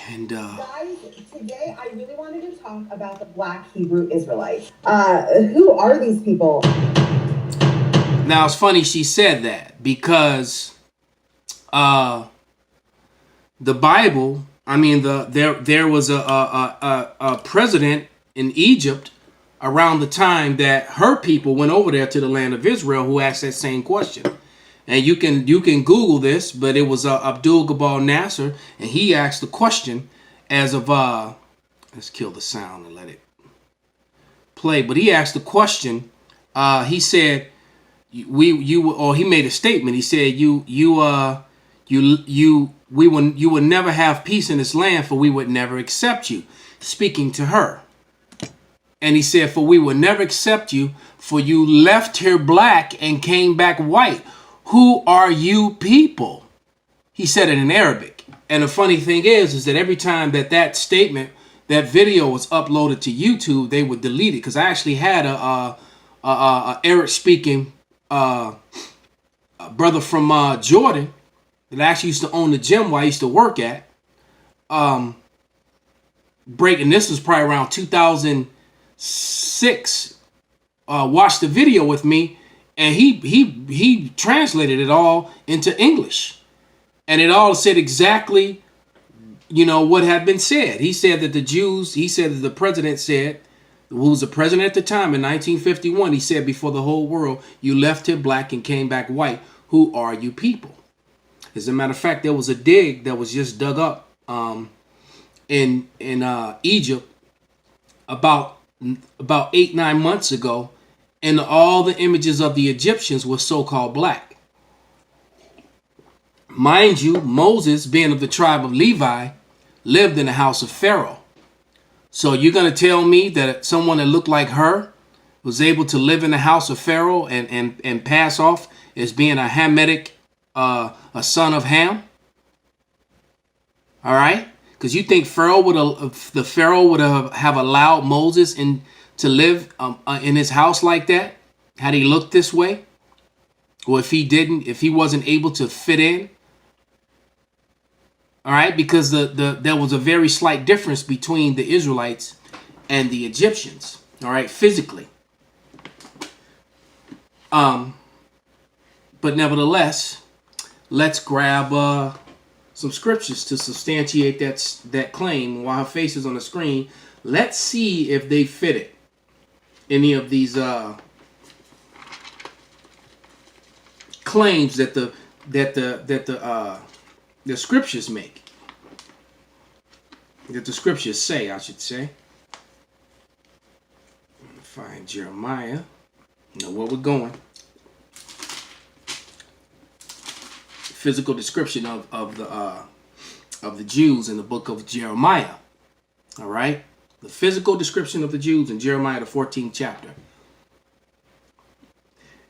And Guys, today I really wanted to talk about the Black Hebrew Israelites. Who are these people? now it's funny she said that because uh, the Bible. I mean, there was a president in Egypt around the time that her people went over there to the land of Israel who asked that same question. And you can Google this, but it was Abdul Gabal Nasser, and he asked the question as of let's kill the sound and let it play. But he asked the question. He said he made a statement. He said you would never have peace in this land, for we would never accept you. Speaking to her. And he said, for we will never accept you, for you left here black and came back white. Who are you people? He said it in Arabic. And the funny thing is that every time that statement, that video was uploaded to YouTube, they would delete it. Because I actually had a Arab speaking brother from Jordan that actually used to own the gym where I used to work at. Breaking, this was probably around 2006. Watched the video with me, and he translated it all into English, and it all said exactly, what had been said. He said that the president said, who was the president at the time in 1951, he said, before the whole world, you left here black and came back white. Who are you people? As a matter of fact, there was a dig that was just dug up in Egypt about 8-9 months ago, and all the images of the Egyptians were so-called black. Mind you, Moses, being of the tribe of Levi, lived in the house of Pharaoh. So you're going to tell me that someone that looked like her was able to live in the house of Pharaoh and pass off as being a Hamitic, a son of Ham? All right? Because you think Pharaoh would have allowed Moses to live in his house like that had he looked this way? Or if he wasn't able to fit in? All right, because there was a very slight difference between the Israelites and the Egyptians. All right, physically. But nevertheless, let's grab some scriptures to substantiate that claim. While her face is on the screen, let's see if they fit it. Any of these claims that the scriptures make, that the scriptures say, I should say. Find Jeremiah. Know where we're going. Physical description of the Jews in the book of Jeremiah. All right, the physical description of the Jews in Jeremiah, the 14th chapter,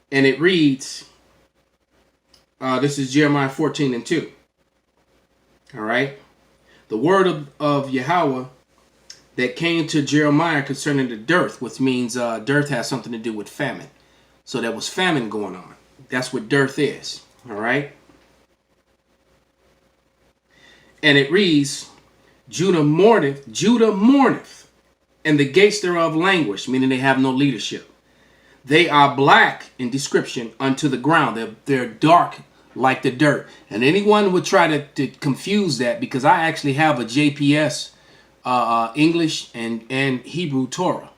and it reads. This is Jeremiah 14:2. All right. The word of Yahweh that came to Jeremiah concerning the dearth, which means dearth has something to do with famine. So there was famine going on. That's what dearth is. All right. And it reads, Judah mourneth, and the gates thereof languish, meaning they have no leadership. They are black in description unto the ground. They're dark like the dirt. And anyone would try to confuse that, because I actually have a JPS English and Hebrew Torah.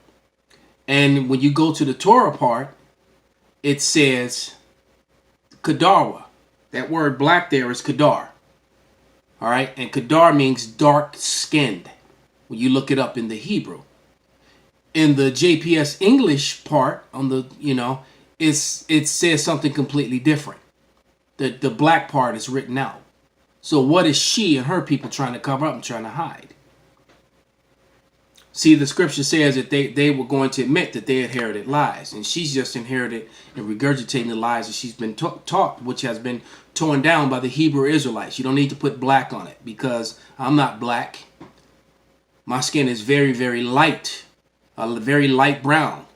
And when you go to the Torah part, it says Kadarwa. That word black there is Kadar. All right. And Kadar means dark skinned when you look it up in the Hebrew. In the JPS English part, on the, it says something completely different. The black part is written out. So what is she and her people trying to cover up and trying to hide? See, the scripture says that they were going to admit that they inherited lies. And she's just inherited and regurgitating the lies that she's been taught, which has been torn down by the Hebrew Israelites. You don't need to put black on it, because I'm not black. My skin is very, very light. Very light brown,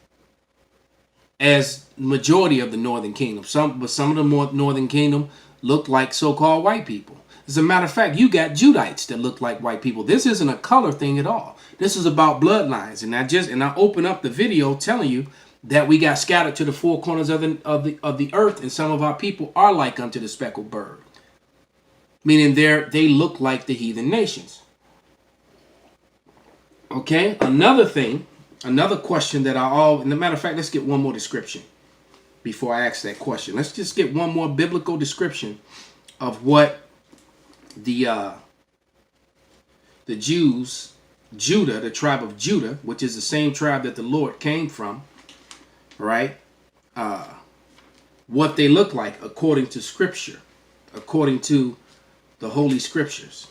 as majority of the Northern Kingdom. Some of the northern kingdom looked like so-called white people. As a matter of fact, you got Judites that look like white people. This isn't a color thing at all. This is about bloodlines. And I open up the video telling you that we got scattered to the four corners of the earth, and some of our people are like unto the speckled bird. Meaning they look like the heathen nations. Okay, another question that and a matter of fact, let's get one more description before I ask that question. Let's just get one more biblical description of what the Jews, Judah, the tribe of Judah, which is the same tribe that the Lord came from, right? What they look like according to Scripture, according to the Holy Scriptures.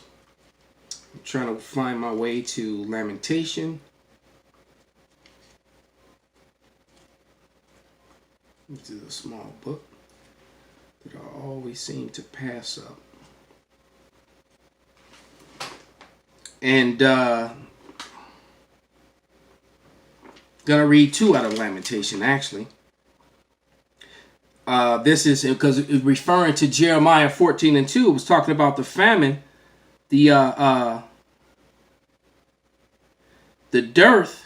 I'm trying to find my way to Lamentation. This is a small book that I always seem to pass up. And gonna read 2 out of Lamentation, actually. This is because it's referring to Jeremiah 14:2. It was talking about the famine, the dearth.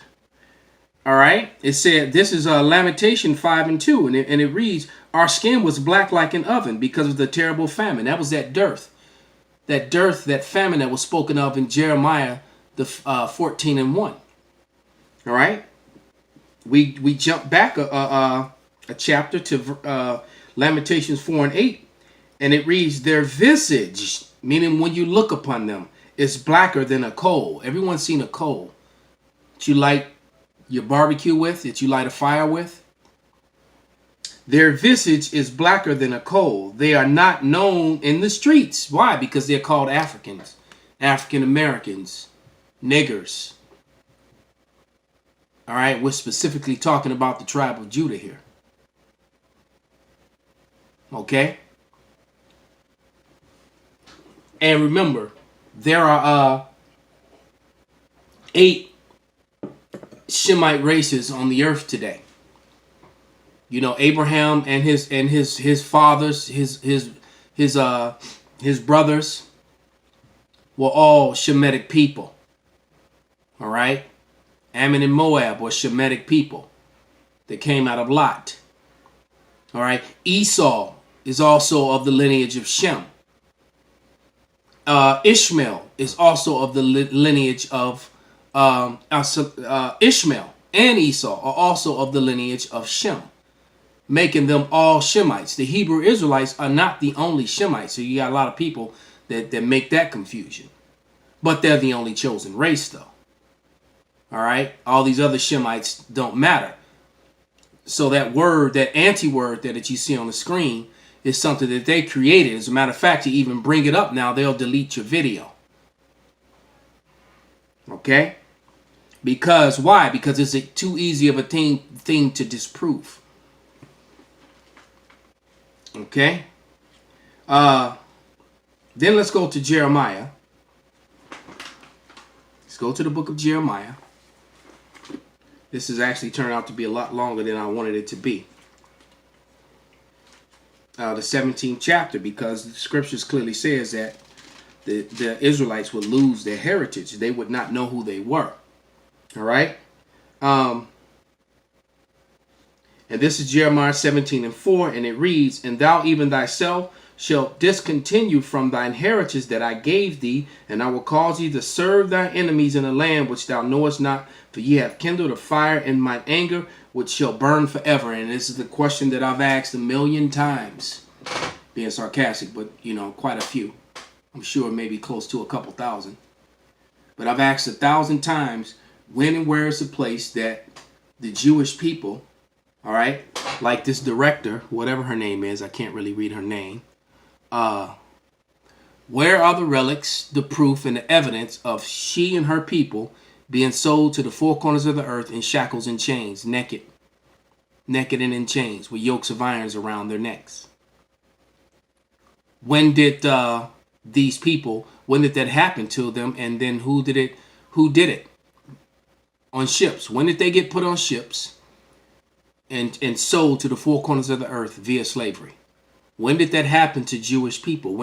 All right. It said, this is Lamentation 5:2, and it reads, "Our skin was black like an oven because of the terrible famine." That was that dearth, that famine that was spoken of in Jeremiah 14:1. All right. We jump back a chapter to Lamentations 4:8, and it reads, "Their visage," meaning when you look upon them, "is blacker than a coal." Everyone's seen a coal that you light your barbecue with, that you light a fire with. "Their visage is blacker than a coal. They are not known in the streets." Why? Because they're called Africans, African Americans, niggers. All right, we're specifically talking about the tribe of Judah here. Okay? And remember, there are 8 Shemite races on the earth today. You know, Abraham and his fathers, his brothers were all Shemitic people. All right? Ammon and Moab were Shemitic people that came out of Lot. All right? Esau is also of the lineage of Shem. Ishmael is also of the lineage of Ishmael and Esau are also of the lineage of Shem, making them all Shemites. The Hebrew Israelites are not the only Shemites, so you got a lot of people that make that confusion. But they're the only chosen race, though. All right? All these other Shemites don't matter. So that word, that anti-word that you see on the screen is something that they created. As a matter of fact, you even bring it up now, they'll delete your video. Okay? Because why? Because it's too easy of a thing to disprove. Okay? Then let's go to Jeremiah. Let's go to the book of Jeremiah. This has actually turned out to be a lot longer than I wanted it to be. The 17th chapter, because the scriptures clearly says that the Israelites would lose their heritage. They would not know who they were. All right. And this is Jeremiah 17:4, and it reads, "And thou even thyself shalt discontinue from thine heritage that I gave thee, and I will cause thee to serve thy enemies in a land which thou knowest not, for ye have kindled a fire in mine anger, which shall burn forever." And this is the question that I've asked 1,000,000 times, being sarcastic, but you know, quite a few. I'm sure maybe close to a couple thousand. But I've asked 1,000 times, when and where is the place that the Jewish people, all right, like this director, whatever her name is, I can't really read her name. Where are the relics, the proof, and the evidence of she and her people being sold to the four corners of the earth in shackles and chains, naked and in chains, with yokes of irons around their necks? When did these people, when did that happen to them? And then who did it on ships? When did they get put on ships and sold to the four corners of the earth via slavery? When did that happen to Jewish people?